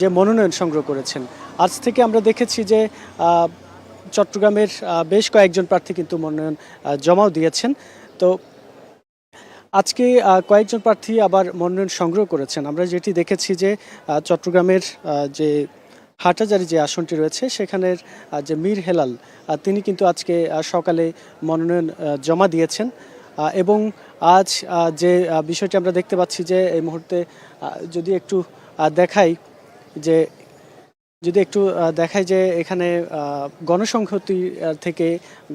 যে মনোনয়ন সংগ্রহ করেছেন, আজ থেকে আমরা দেখেছি যে চট্টগ্রামের বেশ কয়েকজন প্রার্থী কিন্তু মনোনয়ন জমাও দিয়েছেন। তো আজকে কয়েকজন প্রার্থী আবার মনোনয়ন সংগ্রহ করেছেন। আমরা যেটি দেখেছি যে চট্টগ্রামের যে হাটহাজারী যে আসনটি রয়েছে সেখানের যে মীর হেলাল তিনি কিন্তু আজকে সকালে মনোনয়ন জমা দিয়েছেন এবং আজ যে বিষয়টি আমরা দেখতে পাচ্ছি যে এই মুহূর্তে যদি একটু দেখাই যে দেখায় যে এখানে গণসংহতি থেকে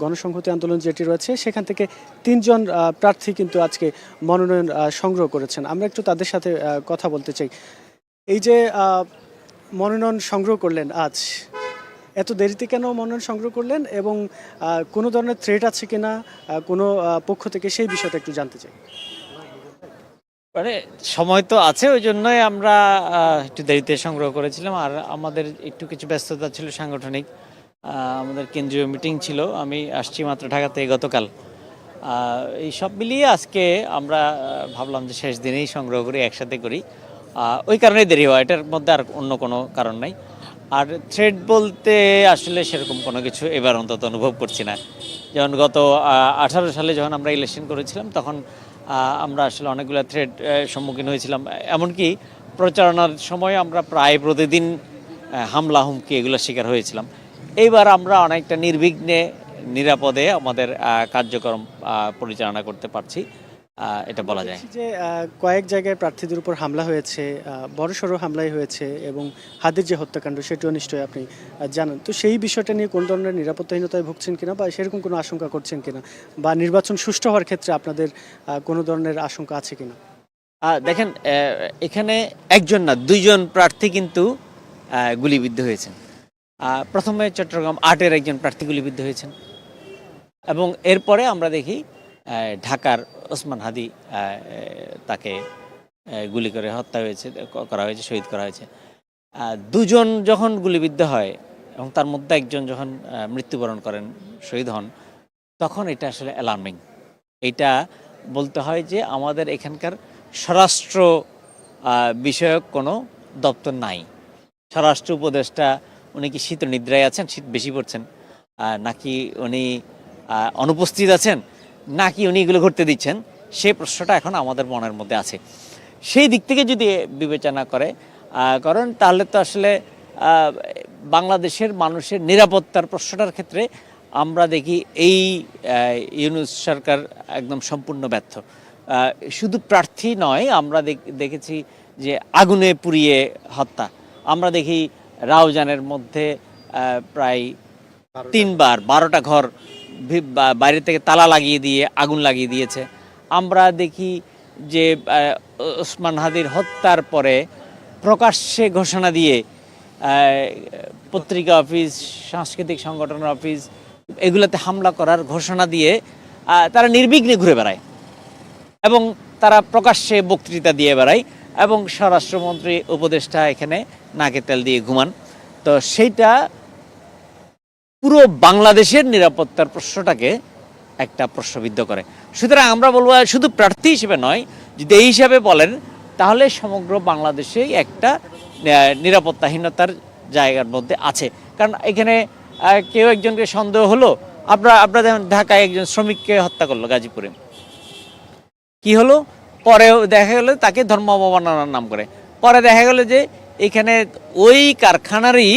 গণসংহতি আন্দোলন যেটি রয়েছে সেখান থেকে 3 জন প্রার্থী কিন্তু আজকে মনোনয়ন সংগ্রহ করেছেন। আমরা একটু তাদের সাথে কথা বলতে চাই। এই যে মনোনয়ন সংগ্রহ করলেন আজ, এত দেরিতে কেন মনোনয়ন সংগ্রহ করলেন এবং কোনো ধরনের থ্রেট আছে কিনা কোনো পক্ষ থেকে, সেই বিষয়টা একটু জানতে চাই। মানে সময় তো আছে, ওই জন্যই আমরা একটু দেরিতে সংগ্রহ করেছিলাম। আর আমাদের একটু কিছু ব্যস্ততা ছিল সাংগঠনিক, আমাদের কেন্দ্রীয় মিটিং ছিল। আমি আসছি মাত্র ঢাকা থেকে গতকাল। এই সব মিলিয়ে আজকে আমরা ভাবলাম যে শেষ দিনেই সংগ্রহ করি, একসাথে করি, ওই কারণেই দেরি হয়। এটার মধ্যে আর অন্য কোনো কারণ নাই। আর থ্রেড বলতে আসলে সেরকম কোনো কিছু এবার অন্তত অনুভব করছি না। যেমন গত 18 সালে যখন আমরা ইলেকশন করেছিলাম তখন আমরা আসলে অনেকগুলো থ্রেড সম্মুখীন হয়েছিলাম। এমনকি প্রচারণার সময় আমরা প্রায় প্রতিদিন হামলা হুমকি এগুলো শিকার হয়েছিলাম। এইবার আমরা অনেকটা নির্বিঘ্নে নিরাপদে আমাদের কার্যক্রম পরিচালনা করতে পারছি, এটা বলা যায়। যে কয়েক জায়গায় প্রার্থীদের উপর হামলা হয়েছে, বড়সড় হামলাই হয়েছে এবং হাদির যে হত্যাকাণ্ড সেটিও নিশ্চয়ই আপনি জানেন। তো সেই বিষয়টা নিয়ে কোন ধরনের নিরাপত্তাহীনতায় ভুগছেন কিনা বা সেরকম কোনো আশঙ্কা করছেন কিনা, বা নির্বাচন সুষ্ঠু হওয়ার ক্ষেত্রে আপনাদের কোনো ধরনের আশঙ্কা আছে কিনা? দেখেন, এখানে একজন না 2জন প্রার্থী কিন্তু গুলিবিদ্ধ হয়েছেন। প্রথমে চট্টগ্রাম 8-এর একজন প্রার্থী গুলিবিদ্ধ হয়েছেন এবং এরপরে আমরা দেখি ঢাকার ওসমান হাদি তাকে গুলি করে হত্যা করা হয়েছে, শহীদ করা হয়েছে। 2জন যখন গুলিবিদ্ধ হয় এবং তার মধ্যে একজন যখন মৃত্যুবরণ করেন, শহীদ হন, তখন এটা আসলে অ্যালার্মিং। এটা বলতে হয় যে আমাদের এখানকার স্বরাষ্ট্র বিষয়ক কোনো দপ্তর নাই। স্বরাষ্ট্র উপদেষ্টা উনি কি শীত নিদ্রায় আছেন, শীত বেশি পড়ছেন, নাকি উনি অনুপস্থিত আছেন, নাকি উনি এগুলো ঘটতে দিচ্ছেন, সেই প্রশ্নটা এখন আমাদের মনের মধ্যে আছে। সেই দিক থেকে যদি বিবেচনা করেন তাহলে তো আসলে বাংলাদেশের মানুষের নিরাপত্তার প্রশ্নটার ক্ষেত্রে আমরা দেখি এই ইউনূস সরকার একদম সম্পূর্ণ ব্যর্থ। শুধু প্রার্থী নয়, আমরা দেখেছি যে আগুনে পুড়িয়ে হত্যা। আমরা দেখি রাউজানের মধ্যে প্রায় 3বার 12টা ঘর বাইরে থেকে তালা লাগিয়ে দিয়ে আগুন লাগিয়ে দিয়েছে। আমরা দেখি যে ওসমান হাদির হত্যার পরে প্রকাশ্যে ঘোষণা দিয়ে পত্রিকা অফিস, সাংস্কৃতিক সংগঠনের অফিস, এগুলোতে হামলা করার ঘোষণা দিয়ে তারা নির্বিঘ্নে ঘুরে বেড়ায় এবং তারা প্রকাশ্যে বক্তৃতা দিয়ে বেড়ায় এবং স্বরাষ্ট্রমন্ত্রী উপদেষ্টা এখানে নাকে তেল দিয়ে ঘুমান। তো সেইটা পুরো বাংলাদেশের নিরাপত্তার প্রশ্নটাকে একটা প্রশ্নবিদ্ধ করে। সুতরাং আমরা বলবো শুধু প্রার্থী হিসেবে নয়, যদি এই হিসাবে বলেন তাহলে সমগ্র বাংলাদেশেই একটা নিরাপত্তাহীনতার জায়গার মধ্যে আছে। কারণ এখানে কেউ একজনকে সন্দেহ হলো, আপনারা যেমন ঢাকায় একজন শ্রমিককে হত্যা করলো গাজীপুরে, কি হলো, পরে দেখা গেল তাকে ধর্ম অবমাননার নাম করে, পরে দেখা গেল যে এখানে ওই কারখানারই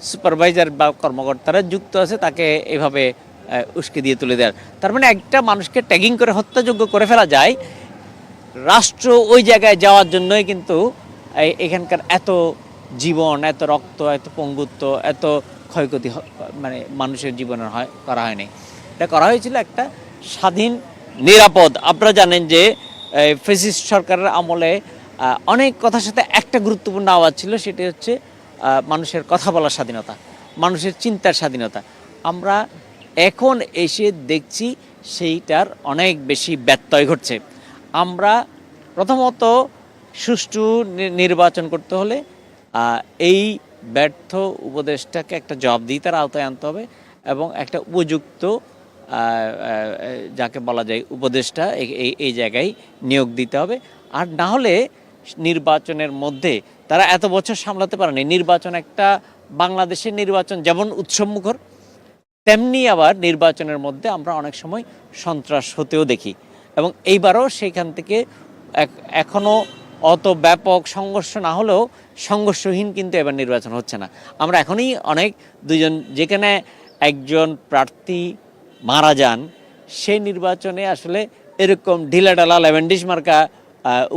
সুপারভাইজার বা কর্মকর্তারা যুক্ত আছে, তাকে এভাবে উস্কে দিয়ে তুলে দেওয়ার। তার মানে একটা মানুষকে ট্যাগিং করে হত্যাযোগ্য করে ফেলা যায়। রাষ্ট্র ওই জায়গায় যাওয়ার জন্যই কিন্তু এখানকার এত জীবন, এত রক্ত, এত পঙ্গুত্ব, এত ক্ষয়ক্ষতি মানে মানুষের জীবনের করা হয়নি। এটা করা হয়েছিল একটা স্বাধীন, নিরাপদ। আপনারা জানেন যে ফ্যাসিস্ট সরকারের আমলে অনেক কথার সাথে একটা গুরুত্বপূর্ণ আওয়াজ ছিল, সেটি হচ্ছে মানুষের কথা বলার স্বাধীনতা, মানুষের চিন্তার স্বাধীনতা। আমরা এখন এসে দেখছি সেইটার অনেক বেশি ব্যত্যয় ঘটছে। আমরা প্রথমত সুষ্ঠু নির্বাচন করতে হলে এই ব্যর্থ উপদেষ্টাকে একটা জবাবদিহিতার আওতায় আনতে হবে এবং একটা উপযুক্ত যাকে বলা যায় উপদেষ্টা এই জায়গায় নিয়োগ দিতে হবে। আর না হলে নির্বাচনের মধ্যে তারা এত বছর সামলাতে পারেনি। নির্বাচন একটা, বাংলাদেশের নির্বাচন যেমন উৎসবমুখর, তেমনি আবার নির্বাচনের মধ্যে আমরা অনেক সময় সন্ত্রাস হতেও দেখি, এবং এইবারও সেখান থেকে এখনও অত ব্যাপক সংঘর্ষ না হলেও সংঘর্ষহীন কিন্তু এবার নির্বাচন হচ্ছে না। আমরা এখনই অনেক যেখানে একজন প্রার্থী মারা যান, সেই নির্বাচনে আসলে এরকম ঢিলাঢালা লেভেন্ডিস মার্কা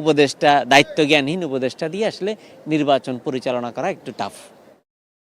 উপদেষ্টা, দায়িত্বজ্ঞানহীন উপদেষ্টা দিয়ে আসলে নির্বাচন পরিচালনা করা একটু টাফ।